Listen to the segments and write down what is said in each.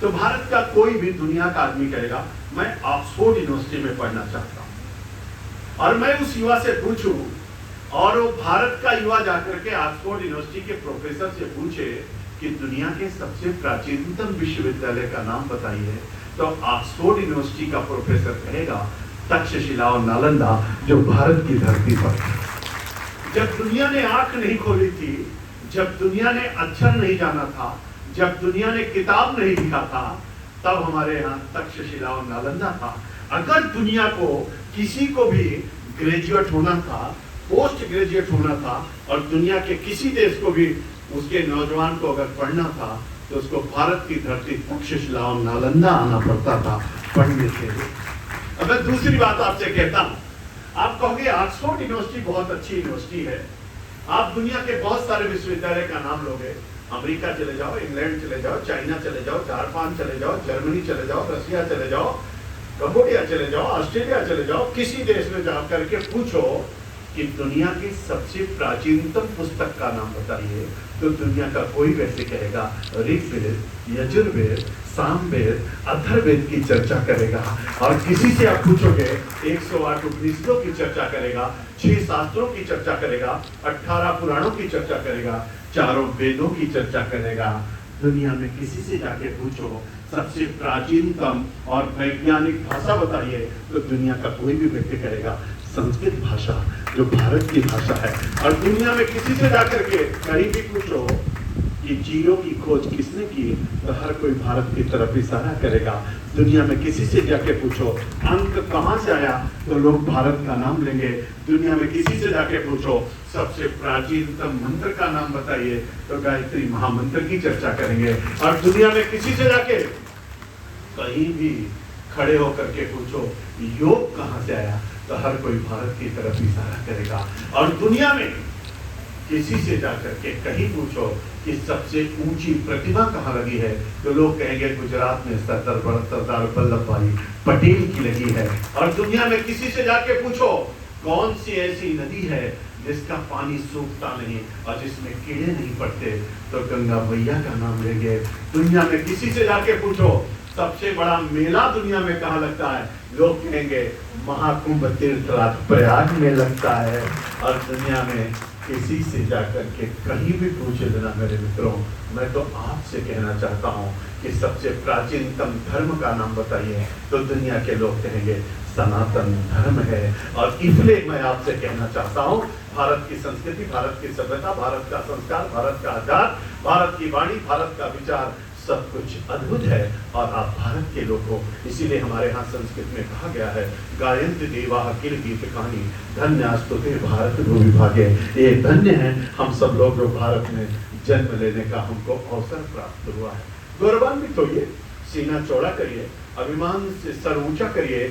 तो भारत का कोई भी दुनिया का आदमी कहेगा मैं ऑक्सफोर्ड यूनिवर्सिटी में पढ़ना चाहता हूं, और मैं उस युवा से पूछूं और वो भारत का युवा जाकर के ऑक्सफोर्ड यूनिवर्सिटी के प्रोफेसर से पूछे कि दुनिया के सबसे प्राचीनतम विश्वविद्यालय का नाम बताइए, तो ऑक्सफोर्ड यूनिवर्सिटी का प्रोफेसर कहेगा तक्षशिला और नालंदा, जो भारत की धरती पर है। जब दुनिया ने आंख नहीं खोली थी, जब दुनिया ने अक्षर नहीं जाना था, जब दुनिया ने किताब नहीं लिखा था, तब हमारे यहाँ तक्षशिला और नालंदा था। अगर दुनिया को किसी को भी ग्रेजुएट होना था, पोस्ट ग्रेजुएट होना था, और दुनिया के किसी देश को भी उसके नौजवान को अगर पढ़ना था, तो उसको भारत की धरती तक्षशिला और नालंदा आना पड़ता था पढ़ने के लिए। अब मैं दूसरी बात आपसे कहता हूं, आप कहोगे ऑक्सफोर्ड यूनिवर्सिटी बहुत अच्छी यूनिवर्सिटी है, आप दुनिया के बहुत सारे विश्वविद्यालय का नाम लोगे, अमेरिका चले जाओ, इंग्लैंड चले जाओ, चाइना चले जाओ, जापान चले जाओ, जर्मनी चले जाओ, रशिया चले जाओ, कंबोडिया चले जाओ, ऑस्ट्रेलिया चले जाओ, किसी देश में जाकर के पूछो कि दुनिया की सबसे प्राचीनतम पुस्तक का नाम बताइए, तो दुनिया का कोई वैसे कहेगा ऋग्वेद, यजुर्वेद, सामवेद, अथर्ववेद की चर्चा करेगा। और किसी से आप पूछोगे 108 उपनिषदों की चर्चा करेगा, 6 शास्त्रों की चर्चा करेगा, 18 पुराणों की चर्चा करेगा, 4 वेदों की चर्चा करेगा। दुनिया में किसी से जाके पूछो सबसे प्राचीनतम और वैज्ञानिक भाषा बताइए, तो दुनिया का कोई भी व्यक्ति करेगा संस्कृत भाषा, जो भारत की भाषा है। और दुनिया में किसी से जाकर के कहीं भी पूछो कि जीरो की खोज किसने की, तो हर कोई भारत की तरफ इशारा करेगा। दुनिया में किसी से जाके पूछो अंक कहां से आया, तो लोग भारत का नाम लेंगे। दुनिया में किसी से जाके पूछो सबसे प्राचीनतम मंत्र का नाम बताइए, तो गायत्री महामंत्र की चर्चा करेंगे। और दुनिया में किसी से जाके कहीं भी खड़े होकर के पूछो योग कहां से आया, तो हर कोई भारत की तरफ इशारा करेगा। और दुनिया में किसी से जाकर के कहीं पूछो कि सबसे ऊंची प्रतिभा कहाँ लगी है, तो लोग कहेंगे गुजरात में सरदार वल्लभ भाई पटेल की लगी है। और दुनिया में किसी से जाके पूछो कौन सी ऐसी नदी है जिसका पानी सूखता नहीं और जिसमें कीड़े नहीं पड़ते, तो गंगा मैया का नाम लेंगे। दुनिया में किसी से जाके पूछो सबसे बड़ा मेला दुनिया में कहाँ लगता है, लोग कहेंगे महाकुंभ तीर्थराज प्रयाग में लगता है। और दुनिया में किसी से जाकर के कहीं भी पूछे देना मेरे मित्रों, मैं तो आपसे कहना चाहता हूँ कि सबसे प्राचीनतम धर्म का नाम बताइए, तो दुनिया के लोग कहेंगे सनातन धर्म है। और इसलिए मैं आपसे कहना चाहता हूँ भारत की संस्कृति, भारत की सभ्यता, भारत का संस्कार, भारत का आचार, भारत की वाणी, भारत का विचार, सब कुछ अद्भुत है और आप भारत के लोग हो। इसीलिए हमारे यहाँ संस्कृत में कहा गया है गायंत देवा किल गीत कहानी धन्यास्तुते भारत भूमि भाग्य। ये धन्य है हम सब लोग जो भारत में जन्म लेने का हमको अवसर प्राप्त हुआ है। गौरवान्वित होइए, सीना चौड़ा करिए, अभिमान से सर ऊंचा करिए।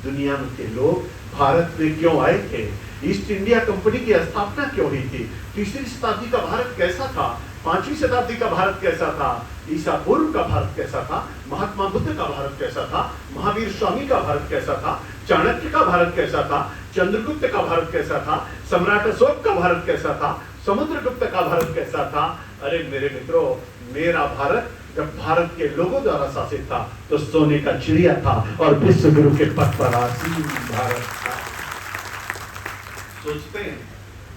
दुनिया के लोग भारत में क्यों आए थे, ईस्ट इंडिया कंपनी की स्थापना क्यों हुई थी, 3री शताब्दी का भारत कैसा था, 5वीं शताब्दी का भारत कैसा था, ईसा पूर्व का भारत कैसा था, महात्मा बुद्ध का भारत कैसा था, महावीर स्वामी का भारत कैसा था, चाणक्य का भारत कैसा था, चंद्रगुप्त का भारत कैसा था, सम्राट अशोक का भारत कैसा था, समुद्रगुप्त का भारत कैसा था। अरे मेरे मित्रों, मेरा भारत जब भारत के लोगों द्वारा शासित था तो सोने का चिड़िया था और विश्व गुरु के पद पर आसीन भारत था। सोचते हैं,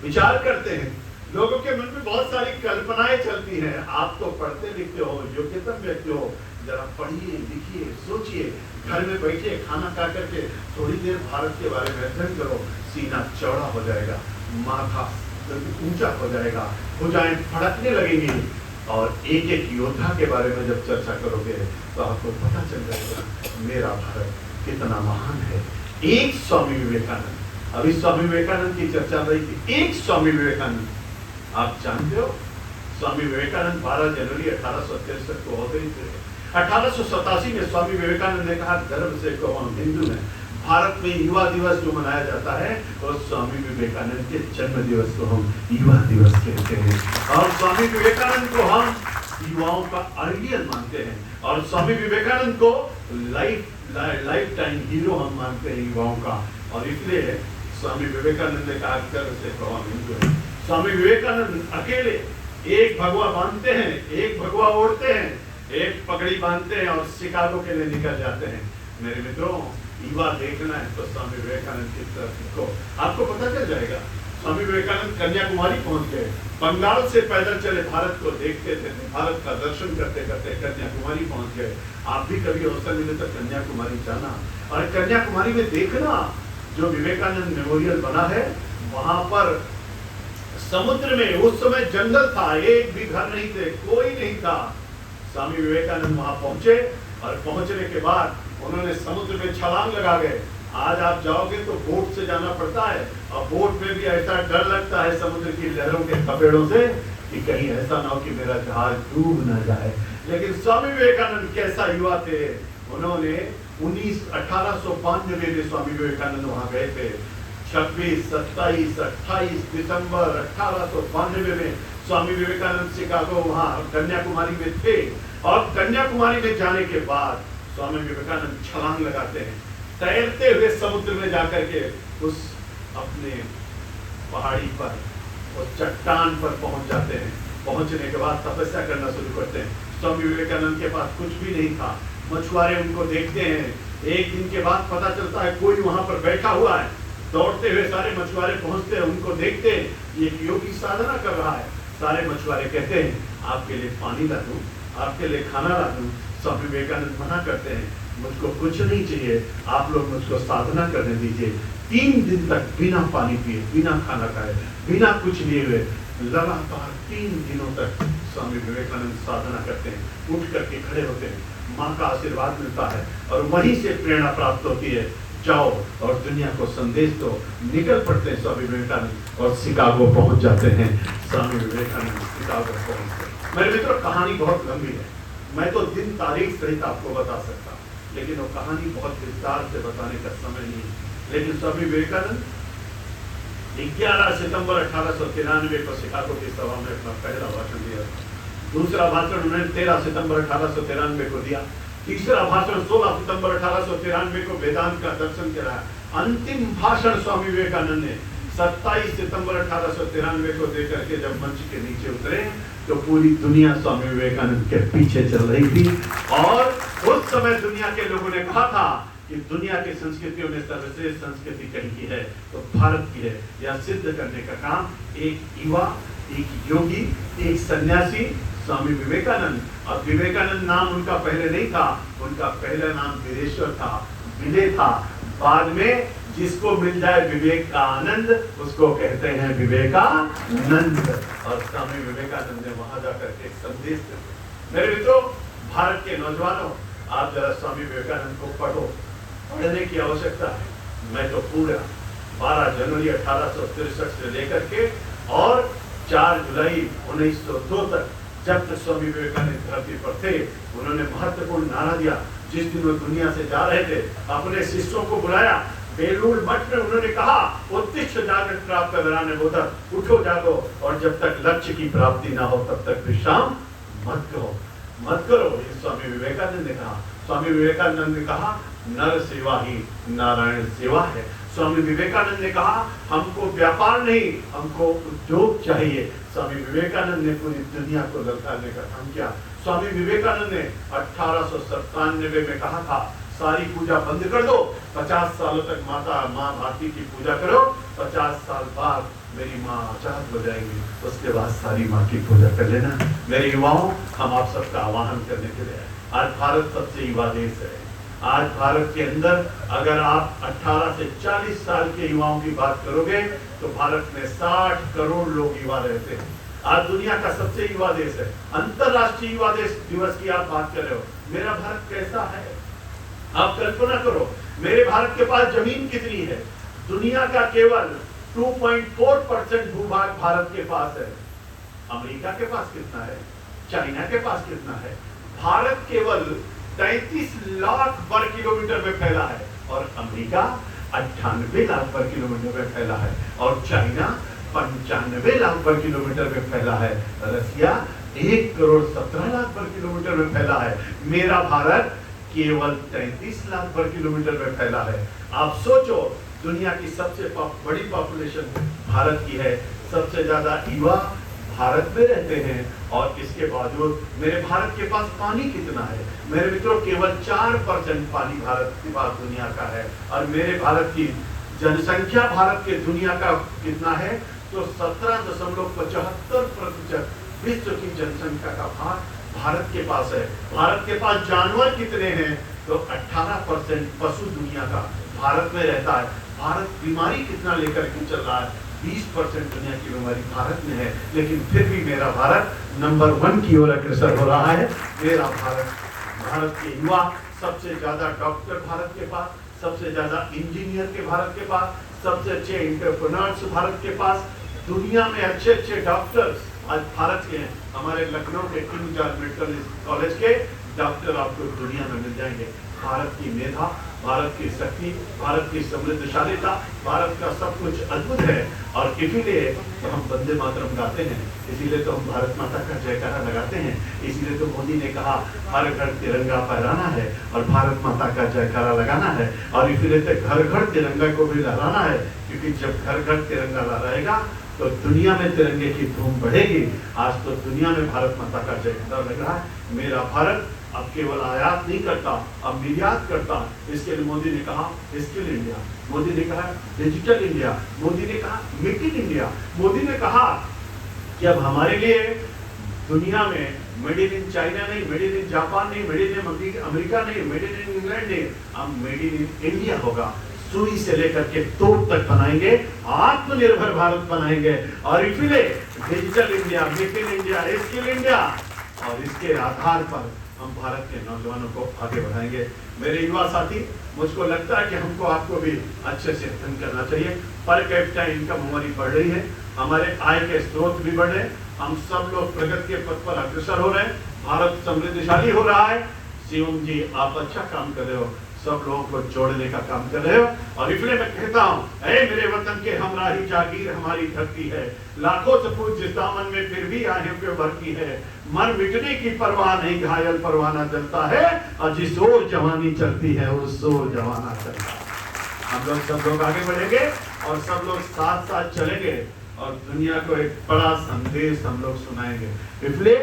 विचार करते हैं, लोगों के मन में बहुत सारी कल्पनाएं चलती हैं। आप तो पढ़ते लिखते हो, योग्यतम व्यक्ति हो, जरा पढ़िए, लिखिए, सोचिए, घर में बैठिए, खाना खा करके थोड़ी देर भारत के बारे में अध्ययन करो, सीना चौड़ा हो जाएगा, माथा ऊंचा हो जाएगा, भुजाएं फड़कने लगेंगी। और एक एक योद्धा के बारे में जब चर्चा करोगे तो आपको पता चल जाएगा मेरा भारत कितना महान है। एक स्वामी विवेकानंद, अभी स्वामी विवेकानंद की चर्चा रही थी, एक स्वामी विवेकानंद, आप जानते हो स्वामी विवेकानंद 12 जनवरी 1863 को अवतरित हुए। 1887 में स्वामी विवेकानंद ने कहा गर्व से कहो हम हिंदू हैं। भारत में युवा दिवस जो मनाया जाता है और स्वामी विवेकानंद के जन्म दिवस को हम युवा दिवस कहते हैं। और स्वामी विवेकानंद को हम युवाओं का आइडियल मानते हैं और स्वामी विवेकानंद को लाइफ टाइम हीरो हम मानते हैं युवाओं का। और इसलिए स्वामी विवेकानंद ने कहा गर्व से कहो हम हिंदू हैं। स्वामी विवेकानंद अकेले एक भगवा बांधते हैं, एक भगवा ओढ़ते हैं, एक पगड़ी बांधते हैं और शिकागो के लिए निकल जाते हैं। मेरे मित्रों, युवा देखना है तो स्वामी विवेकानंद की तरफ देखो, आपको पता चल जाएगा। स्वामी विवेकानंद कन्याकुमारी पहुंच गए, बंगाल से पैदल चले, भारत को देखते थे, भारत का दर्शन करते करते कन्याकुमारी पहुंच गए। आप भी कभी अवसर मिले तो कन्याकुमारी जाना, और कन्याकुमारी में देखना जो विवेकानंद मेमोरियल बना है, वहां पर समुद्र में उस समय जंगल था, एक भी घर नहीं थे, कोई नहीं था। स्वामी विवेकानंद वहां पहुंचे और पहुंचने के बाद उन्होंने समुद्र में छलांग लगा गए। आज आप जाओगे तो बोट से जाना पड़ता है, और बोट में भी ऐसा डर लगता है समुद्र की लहरों के थपेड़ों से कि कहीं ऐसा ना हो कि मेरा जहाज डूब ना जाए। लेकिन स्वामी विवेकानंद कैसा युवा थे, उन्होंने 1892 में स्वामी विवेकानंद वहां गए थे। 26, 27, 28 दिसंबर 1892 में स्वामी विवेकानंद शिकागो वहां कन्याकुमारी में थे, और कन्याकुमारी में जाने के बाद स्वामी विवेकानंद छलांग लगाते हैं, तैरते हुए समुद्र में जाकर के उस अपने पहाड़ी पर, उस चट्टान पर पहुंच जाते हैं। पहुंचने के बाद तपस्या करना शुरू करते हैं। स्वामी विवेकानंद के पास कुछ भी नहीं था। मछुआरे उनको देखते हैं, एक दिन के बाद पता चलता है कोई वहां पर बैठा हुआ है। दौड़ते हुए सारे मछुआरे पहुंचते हैं, उनको देखते हैं, ये योगी साधना कर रहा है। सारे मछुआरे कहते हैं, आपके लिए पानी ला दूं, आपके लिए खाना ला दूं। स्वामी विवेकानंद मना करते हैं, मुझको कुछ नहीं चाहिए, आप लोग मुझको साधना करने दीजिए। 3 दिन तक बिना पानी पिए, बिना खाना खाए, बिना कुछ लिए हुए लगातार 3 दिनों तक स्वामी विवेकानंद साधना करते हैं। उठ करके खड़े होते हैं, माँ का आशीर्वाद मिलता है, और वहीं से प्रेरणा प्राप्त होती है, जाओ और दुनिया को संदेश दो। निकल पड़ते हैं स्वामी विवेकानंद और शिकागो पहुंच जाते हैं। स्वामी विवेकानंद शिकागो पहुंच गए। मेरे मित्रों, कहानी बहुत लंबी है, मैं तो दिन तारीख सहित आपको बता सकता हूँ, लेकिन वो कहानी बहुत विस्तार से बताने का समय नहीं है। लेकिन स्वामी विवेकानंद 11 सितंबर 1893 को शिकागो की सभा में अपना पहला भाषण दिया। दूसरा भाषण उन्होंने 13 सितंबर 1893 को दिया। तीसरा भाषण 16 सितंबर 1893 को वेदांत का दर्शन कराया। अंतिम भाषण स्वामी विवेकानंद ने 27 सितंबर 1893 को देकर के जब मंच के नीचे उतरे तो पूरी दुनिया स्वामी विवेकानंद के पीछे चल रही थी, और उस समय दुनिया के लोगों ने कहा था कि दुनिया की संस्कृतियों में सर्वश्रेष्ठ संस्कृति कहीं की है तो भारत की है। यह सिद्ध करने का काम एक युवा, एक योगी, एक सन्यासी स्वामी विवेकानंद। अब विवेकानंद नाम उनका पहले नहीं था, उनका पहला नाम वीरेश्वर था, विनय था। बाद में जिसको मिल जाए विवेक का आनंद उसको कहते हैं विवेकानंद। और स्वामी विवेकानंद ने वहां जाकर के संदेश दिया। मेरे मित्रों, भारत के नौजवानों, आप जरा स्वामी विवेकानंद को पढ़ो, पढ़ने की आवश्यकता है। मैं तो पूरा 12 जनवरी 1863 से लेकर के और 4 जुलाई 1902 तक, जब तक स्वामी विवेकानंद धरती पर थे, उन्होंने महत्वपूर्ण नारा दिया। जिस दिन वो दुनिया से जा रहे थे, अपने शिष्यों को बुलाया, बेलूर मठ में उन्होंने कहा, उत्तिष्ठ जागृत प्राप्त कराने बोधक, उठो जागो, और जब तक लक्ष्य की प्राप्ति ना हो तब तक विश्राम मत करो, मत करो। ये स्वामी विवेकानंद ने कहा। स्वामी विवेकानंद ने कहा, नर सेवा ही नारायण सेवा है। स्वामी विवेकानंद ने कहा, हमको व्यापार नहीं, हमको उद्योग चाहिए। स्वामी विवेकानंद ने पूरी दुनिया को ललकारने का काम किया। स्वामी विवेकानंद ने 1897 में कहा था, सारी पूजा बंद कर दो, 50 सालों तक माँ भारती की पूजा करो, 50 साल बाद मेरी माँ आजाद हो जाएंगी, उसके बाद सारी माँ की पूजा कर लेना। मेरे युवाओं, हम आप सबका आह्वान करने के लिए, आज भारत सबसे युवा देश है। आज भारत के अंदर अगर आप 18 से 40 साल के युवाओं की बात करोगे तो भारत में 60 करोड़ लोग युवा रहते हैं। आज दुनिया का सबसे युवा देश है। अंतरराष्ट्रीय युवा दिवस की आप बात कर रहे हो, मेरा भारत कैसा है आप कल्पना करो। मेरे भारत के पास जमीन कितनी है? दुनिया का केवल 2.4% भूभाग भारत के पास है। अमेरिका के पास कितना है? चाइना के पास कितना है? भारत केवल 33 लाख वर्ग किलोमीटर में फैला है, और अमेरिका 98 लाख वर्ग किलोमीटर में फैला है, और चाइना 95 लाख वर्ग किलोमीटर में फैला है। रसिया 1 करोड़ 17 लाख वर्ग किलोमीटर में फैला है। मेरा भारत केवल 33 लाख वर्ग किलोमीटर में फैला है। आप सोचो, दुनिया की सबसे बड़ी पॉपुलेशन भारत की है, सबसे ज्यादा युवा भारत में रहते हैं और इसके बावजूद मेरे भारत के पास पानी कितना है मेरे मित्रों, केवल 4% पानी भारत के पास दुनिया का है। और मेरे भारत की जनसंख्या भारत के दुनिया का कितना है तो 17.75% विश्व की जनसंख्या का भाग भारत के पास है। भारत के पास जानवर कितने हैं तो 18% पशु दुनिया का भारत में रहता है। भारत बीमारी कितना लेकर के चल रहा है, 20% दुनिया की बीमारी भारत में है, लेकिन फिर भी मेरा भारत नंबर 1 की ओर अग्रसर हो रहा है। मेरा भारत के युवा सबसे ज्यादा डॉक्टर भारत के पास, सबसे ज्यादा इंजीनियर के भारत के पास, सबसे अच्छे एंटरप्रेन्योर्स भारत के पास, दुनिया में अच्छे डॉक्टर्स आज भारत के हैं। हमारे लखनऊ के किंग जॉर्ज मेडिकल कॉलेज के डॉक्टर आपको दुनिया में मिल जाएंगे। भारत की मेधा, भारत की शक्ति, भारत की समृद्धशालीता, भारत का सब कुछ अद्भुत है। और इसीलिए तो हम वंदे मातरम गाते हैं, इसीलिए तो हम भारत माता का जयकारा लगाते हैं, इसीलिए तो मोदी ने कहा हर घर तिरंगा फहराना है और भारत माता का जयकारा लगाना है। और इसीलिए तो घर घर तिरंगा को भी लहराना है, क्योंकि जब घर घर तिरंगा लहराएगा तो दुनिया में तिरंगे की धूम बढ़ेगी। आज तो दुनिया में भारत माता का जयकारा लग रहा है। मेरा भारत अब केवल आयात नहीं करता, अब निर्यात करता। इसके लिए मोदी ने कहा स्किल इंडिया, मोदी ने कहा डिजिटल इंडिया, मोदी ने कहा मेक इन इंडिया, मोदी ने कहा कि अब हमारे लिए दुनिया में मेड इन चाइना नहीं, मेड इन जापान नहीं, मेड इन अमेरिका नहीं, मेड इन इंग्लैंड नहीं, अब मेड इन इंडिया होगा। सुई से लेकर के तोप तक बनाएंगे, आत्मनिर्भर भारत बनाएंगे। और इसलिए digital India, make in India, skill India, और इसके आधार पर हम भारत के नौजवानों को आगे बढ़ाएंगे। मेरे युवा साथी, मुझको लगता है कि हमको आपको भी अच्छे से अध्ययन करना चाहिए। पर कैपिटा इनकम हमारी बढ़ रही है, हमारे आय के स्रोत भी बढ़ रहे हैं, हम सब लोग प्रगति के पथ पर अग्रसर हो रहे हैं, भारत समृद्धशाली हो रहा है। शिवम जी आप अच्छा काम कर रहे हो, सब लोगों को जोड़ने का काम कर रहे हो। और इसलिए मैं कहता हूँ, ऐ मेरे वतन के हमराही जागीर हमारी धरती है, लाखों सपूत जिस दामन में फिर भी आने पे भरती है, मर मिटने की परवाह नहीं, घायल परवाना जलता है, और जिस ओर जवानी चलती है उस ओर जवाना चलता है। हम लोग सब लोग आगे बढ़ेंगे और सब लोग साथ साथ चलेंगे और दुनिया को एक बड़ा संदेश हम लोग सुनाएंगे। इसलिए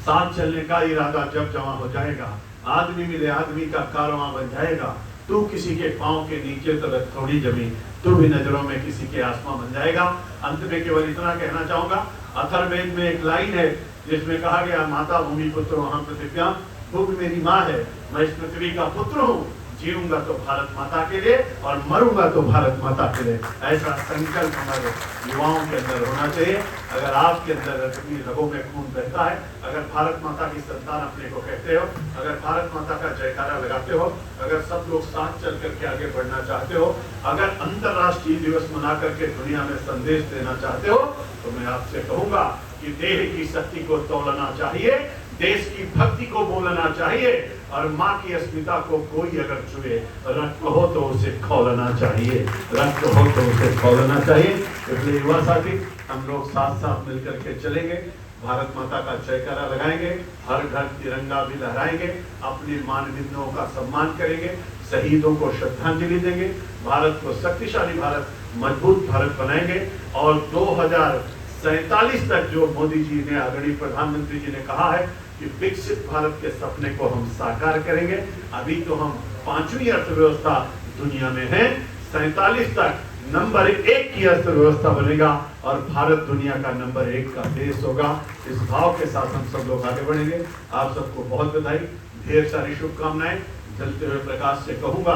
साथ चलने का इरादा जब जमा हो जाएगा, आदमी मिले आदमी का कारवां बन जाएगा। तू किसी के पांव के नीचे तो थोड़ी जमीन, तू भी नजरों में किसी के आसमां बन जाएगा। अंत में केवल इतना कहना चाहूंगा, अथर्ववेद में एक लाइन है जिसमें कहा गया, माता भूमि पुत्र वहां पृथिव्याम, भूमि मेरी माँ है, मैं इस पृथ्वी का पुत्र हूँ, जीऊंगा तो भारत माता के लिए और मरूंगा तो भारत माता के लिए। ऐसा संकल्प हमारे युवाओं के अंदर होना चाहिए। अगर आपके अंदर अपनी रगों में खून बहता है, अगर भारत माता की संतान अपने को कहते हो, अगर भारत माता का जयकारा लगाते हो, अगर सब लोग साथ चल करके आगे बढ़ना चाहते हो, अगर अंतर्राष्ट्रीय दिवस मना करके दुनिया में संदेश देना चाहते हो, तो मैं आपसे कहूंगा कि देह की शक्ति को तोड़ना चाहिए, देश की भक्ति को बोलना चाहिए, और माँ की अस्मिता को कोई अगर छुए, रक्त हो तो उसे खौलना चाहिए, रक्त हो तो उसे खौलना चाहिए। इसलिए युवा साथी, हम लोग साथ साथ मिलकर के चलेंगे, भारत माता का जयकारा लगाएंगे, हर घर तिरंगा भी लहराएंगे, अपने मानविंदों का सम्मान करेंगे, शहीदों को श्रद्धांजलि देंगे, भारत को शक्तिशाली भारत, मजबूत भारत बनाएंगे। और 2047 तक जो मोदी जी ने, आदरणीय प्रधानमंत्री जी ने कहा है कि विकसित भारत के सपने को हम साकार करेंगे। अभी तो हम 5वीं अर्थव्यवस्था दुनिया में है, 47 तक नंबर 1 की अर्थव्यवस्था बनेगा और भारत दुनिया का नंबर 1 का देश होगा। इस भाव के साथ हम सब लोग आगे बढ़ेंगे। आप सबको बहुत बधाई, ढेर सारी शुभकामनाएं। जलते हुए प्रकाश से कहूंगा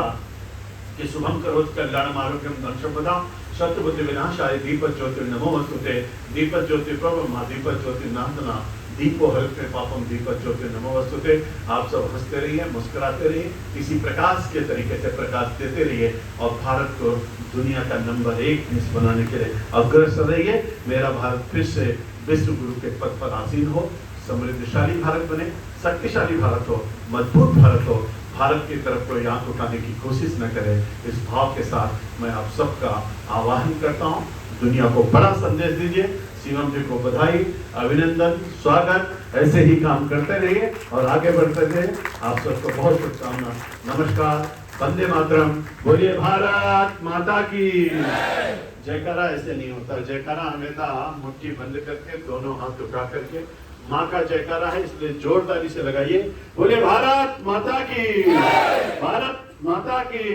कि शुभम करोति कल्याणम आरोग्यम धनसंपदाम शत्रुबुद्धि विनाशाय दीपक ज्योति नमोस्तुते, दीपक ज्योति प्रभमा दीपक ज्योति नांदना, दीपो हरते पापम दीपक ज्योति नमोस्तुते। आप सब हंसते रहिए, मुस्कुराते रहिए, इसी प्रकाश के तरीके से प्रकाश देते रहिए और भारत को दुनिया का नंबर 1 देश बनाने के लिए अग्रसर रहिए। मेरा भारत फिर से विश्व गुरु के पद पर आसीन हो, समृद्धशाली भारत बने, शक्तिशाली भारत हो, मजबूत भारत हो, भारत की तरफ कोई आंख उठाने की कोशिश न करे। इस भाव के साथ मैं आप सबका आह्वान करता हूँ, दुनिया को बड़ा संदेश दीजिए। शिवम जी को बधाई, अभिनंदन, स्वागत, ऐसे ही काम करते रहिए और आगे बढ़ते रहिए। आप सबको बहुत शुभकामना, नमस्कार, वंदे मातरम, बोलिए भारत माता की। जयकारा ऐसे नहीं होता। जयकारा हमेशा मुट्ठी बंद करके दोनों हाथ उठा करके, माँ का जयकारा है इसलिए जोरदारी से लगाइए। बोले भारत माता की, भारत माता की।